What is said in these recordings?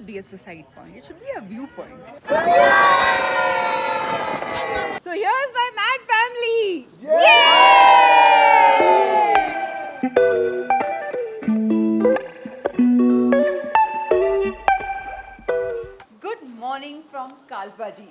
shouldn't be a suicide point. It should be a viewpoint. So here's my mad family. Good morning from Kalpa ji.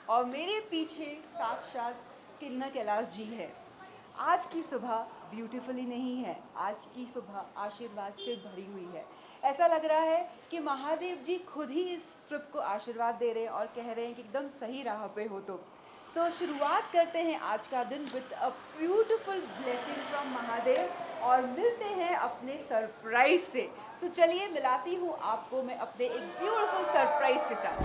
और मेरे पीछे साक्षात किन्ना कैलाश जी है। आज की सुबह ब्यूटीफुली नहीं है, आज की सुबह आशीर्वाद से भरी हुई है। ऐसा लग रहा है कि महादेव जी खुद ही इस ट्रिप को आशीर्वाद दे रहे हैं और कह रहे हैं कि एकदम सही राह पे हो। तो शुरुआत करते हैं आज का दिन with a beautiful blessing from Mahadev और मिलते हैं अपने सरप्राइज से। तो चलिए मिलाती हूँ आपको मैं अपने एक ब्यूटीफुल सरप्राइज के साथ।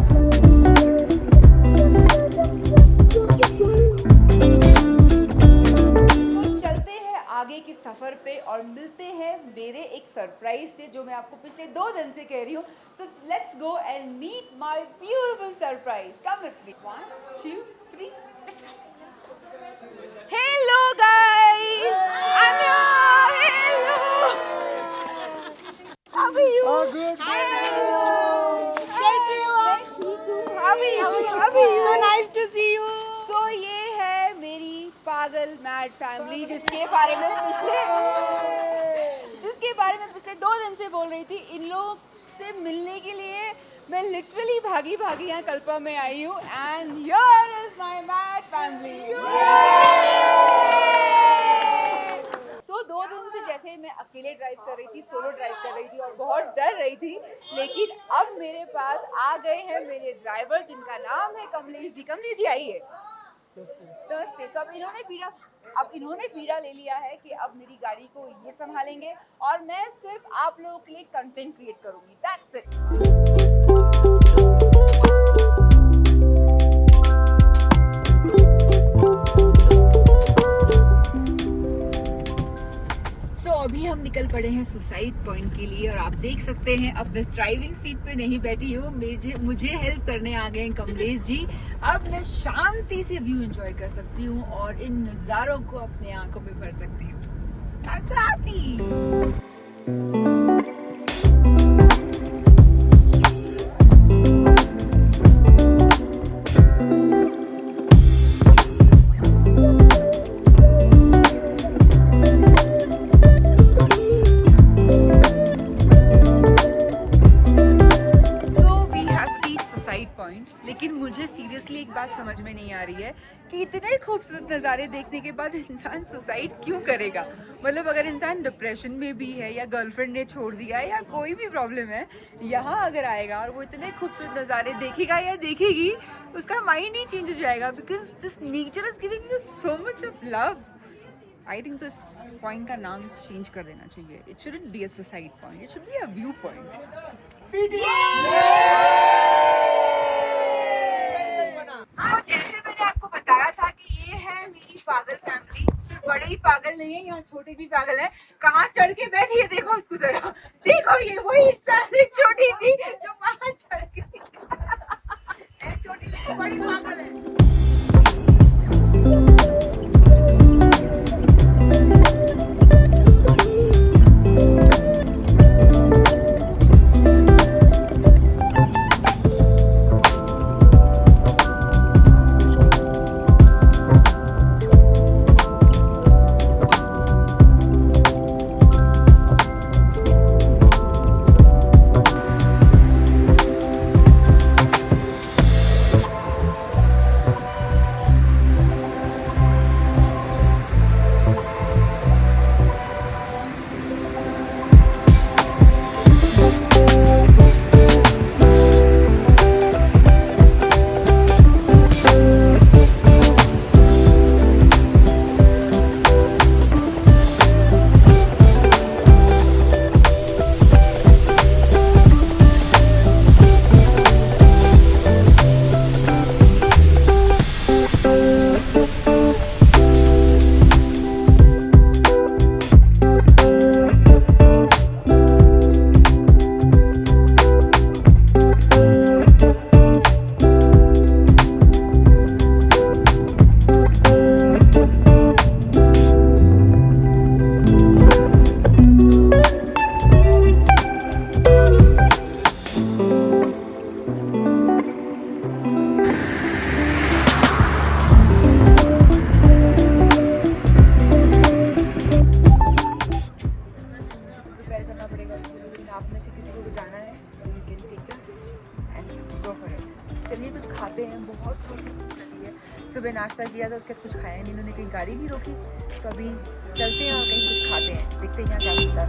तो चलते हैं आगे की सफर पे और मिलते हैं मेरे एक सरप्राइज से जो मैं आपको पिछले 2 दिन से कह रही हूँ। So let's go and meet my beautiful surprise. Come with me. 1, 2, 3. Let's go. Hello guys. I'm here. Hello. How are you? Oh, good. Hi. Hello. कैसे हो? मैं ठीक हूँ. How are you? How are you? So nice to see you. So ये है मेरी पागल mad family जिसके बारे में पिछले 2 दिन से बोल रही थी। इन लोगों से मिलने के लिए मैं लिटरली भागी यहाँ कल्पा में आई हूँ। And here is my mad family. So 2 दिन से जैसे मैं अकेले ड्राइव कर रही थी, सोलो ड्राइव कर रही थी और बहुत डर रही थी, लेकिन अब मेरे पास आ गए हैं मेरे ड्राइवर जिनका नाम है कमलेश जी। कमलेश जी आइए। नमस्ते। तो अब इन्होंने पीड़ा ले लिया है कि अब मेरी गाड़ी को ये संभालेंगे और मैं सिर्फ आप लोगों के लिए कंटेंट क्रिएट करूंगी। That's it. अभी हम निकल पड़े हैं सुसाइड पॉइंट के लिए और आप देख सकते हैं अब मैं ड्राइविंग सीट पे नहीं बैठी हूँ, मुझे हेल्प करने आ गए हैं कमलेश जी। अब मैं शांति से व्यू एंजॉय कर सकती हूँ और इन नज़ारों को अपने आंखों में भर सकती हूँ। I'm so happy. लेकिन मुझे सीरियसली एक बात समझ में नहीं आ रही है कि इतने खूबसूरत नज़ारे देखने के बाद इंसान सुसाइड क्यों करेगा। मतलब अगर इंसान डिप्रेशन में भी है या गर्लफ्रेंड ने छोड़ दिया है या कोई भी प्रॉब्लम है, यहाँ अगर आएगा और वो इतने खूबसूरत नज़ारे देखेगा या देखेगी, उसका माइंड ही चेंज हो जाएगा। Because this nature is giving you so much of love. I think this point का नाम चेंज कर देना चाहिए। It shouldn't be a suicide point, it should be a view point. तो जैसे मैंने आपको बताया था कि ये है मेरी पागल फैमिली। सिर्फ बड़े ही पागल नहीं है, यहाँ छोटे भी पागल है। कहाँ चढ़ के बैठी है देखो उसको जरा। देखो ये वही इंसान है छोटी सी जो वहाँ चढ़ के छोटी लेकिन बड़ी पागल है। चलिए कुछ खाते हैं, बहुत जोर से भूख लगी है। सुबह नाश्ता किया था, उसके बाद कुछ खाया नहीं, इन्होंने कहीं गाड़ी नहीं रोकी, तो अभी चलते हैं और कहीं कुछ खाते हैं, देखते हैं यहाँ क्या मिलता है।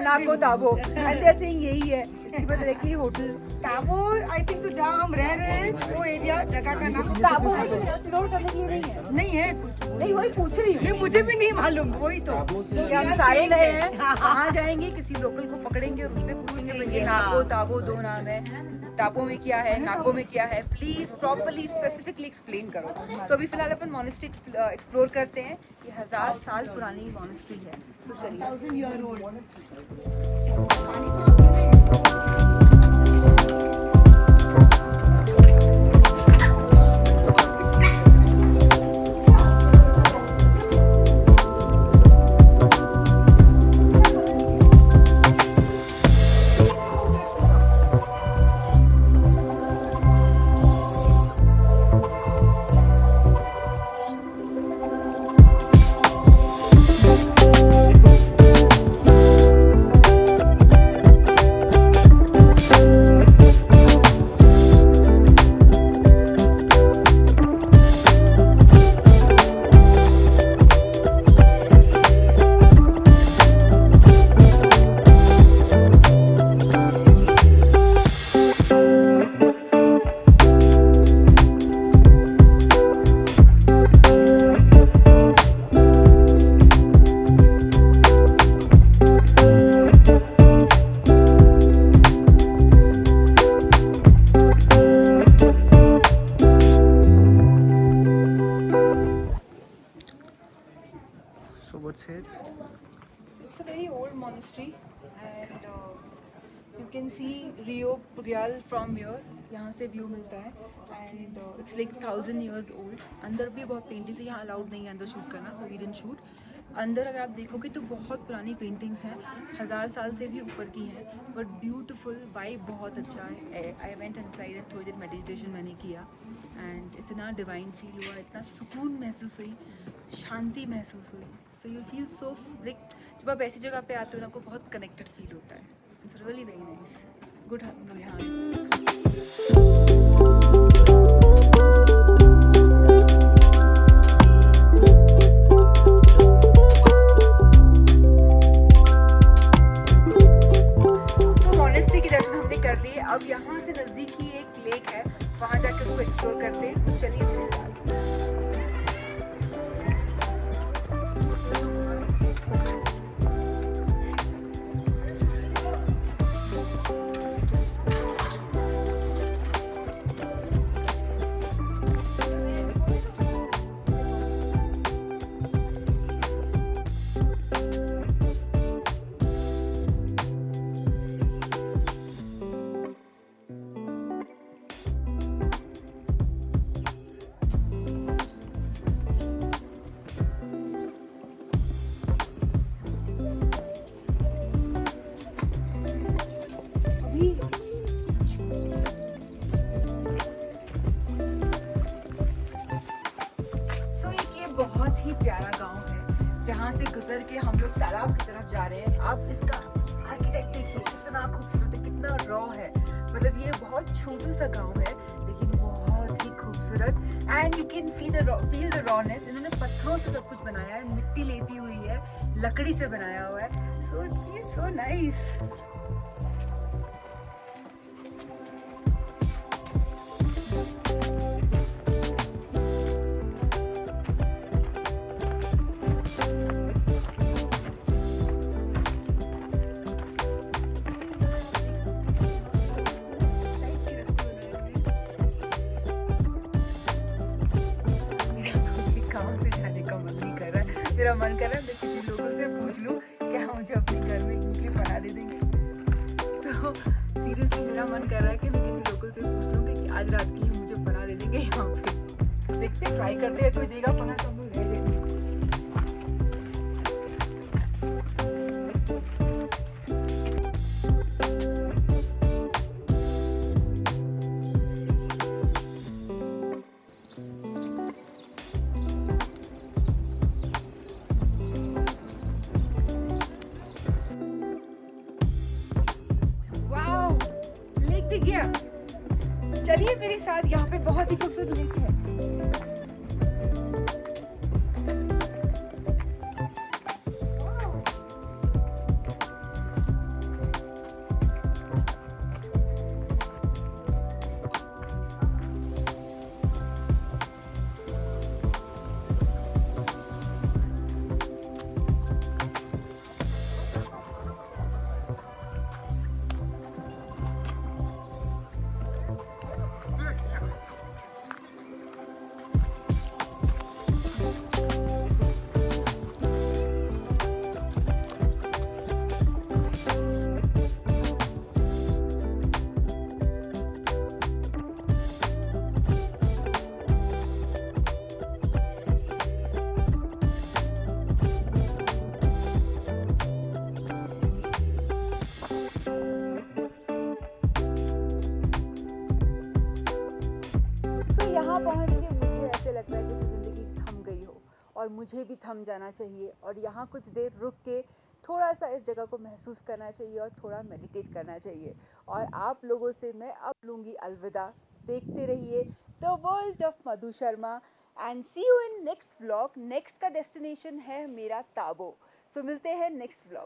नाको ताबो ऐसे यही है, इसके बाद directly hotel Tabo. I think तो जहाँ हम रह रहे हैं वो एरिया जगह का नाम ताबो है, तो एक्सप्लोर करने के लिए नहीं है। नहीं है कुछ नहीं, वही पूछ रही हूँ, मुझे भी नहीं मालूम। वही तो हम सारे नए हैं, कहाँ जाएंगे, किसी लोकल को पकड़ेंगे और उससे पूछेंगे नाको ताबो दो नाम है, ताबो में क्या है, नाको में क्या है, प्लीज प्रॉपर्ली स्पेसिफिकली एक्सप्लेन करो। तो अभी फिलहाल अपन मॉनेस्ट्री एक्सप्लोर करते हैं। ये 1000 साल पुरानी मॉनेस्ट्री है। सो चलिए। 1000 year old. So what's here? It's a very old monastery and you can see Rio Puggial from here. यहाँ से व्यू मिलता है and it's like 1000 years old. अंदर भी बहुत पेंटिंग्स है, यहाँ अलाउड नहीं है अंदर शूट करना, so we didn't shoot. अंदर अगर आप देखोगे तो बहुत पुरानी पेंटिंग्स हैं, 1000 साल से भी ऊपर की हैं, बट ब्यूटीफुल, वाइब बहुत अच्छा है। आई वेंट इनसाइड एंड थोड़ी देर मेडिटेशन मैंने किया एंड इतना डिवाइन फील हुआ, इतना सुकून महसूस हुई, शांति महसूस हुई। So you feel so like जब आप ऐसी जगह पे आते हो ना, आपको बहुत कनेक्टेड फील होता है। It's really very nice, good. कर लिए। अब यहाँ से नज़दीक ही एक लेक है, वहाँ जाकर उसको एक्सप्लोर करते हैं। तो चलिए मेरे साथ। इसका आर्किटेक्ट देखिए कितना खूबसूरत है, कितना रॉ है। मतलब ये बहुत छोटू सा गांव है लेकिन बहुत ही खूबसूरत। And you can feel the rawness. इन्होंने पत्थरों से सब कुछ बनाया है, मिट्टी लेपी हुई है, लकड़ी से बनाया हुआ है। So it feels so nice. मेरा मन कर रहा है मैं किसी लोगों से पूछ लूँ क्या मुझे अपने घर में इनके बना दे देंगे। सो सीरियसली मेरा मन कर रहा है कि मैं किसी लोगों से पूछ लूँ कि आज रात के लिए मुझे बना दे देंगे यहाँ पे। देखते ट्राई करते हैं, कोई देगा बना तो हम लोग रह लेंगे। वाओ, लेक दिख गया। चलिए मेरे साथ, यहाँ पे बहुत ही खूबसूरत लेक है। यहाँ पहुँच के मुझे ऐसे लग रहा है जैसे ज़िंदगी थम गई हो, और मुझे भी थम जाना चाहिए और यहाँ कुछ देर रुक के थोड़ा सा इस जगह को महसूस करना चाहिए और थोड़ा मेडिटेट करना चाहिए। और आप लोगों से मैं अब लूँगी अलविदा। देखते रहिए the world of Madhu Sharma and see you in next vlog. Next का डेस्टिनेशन है मेरा ताबो। तो मिलते हैं नेक्स्ट व्लॉग।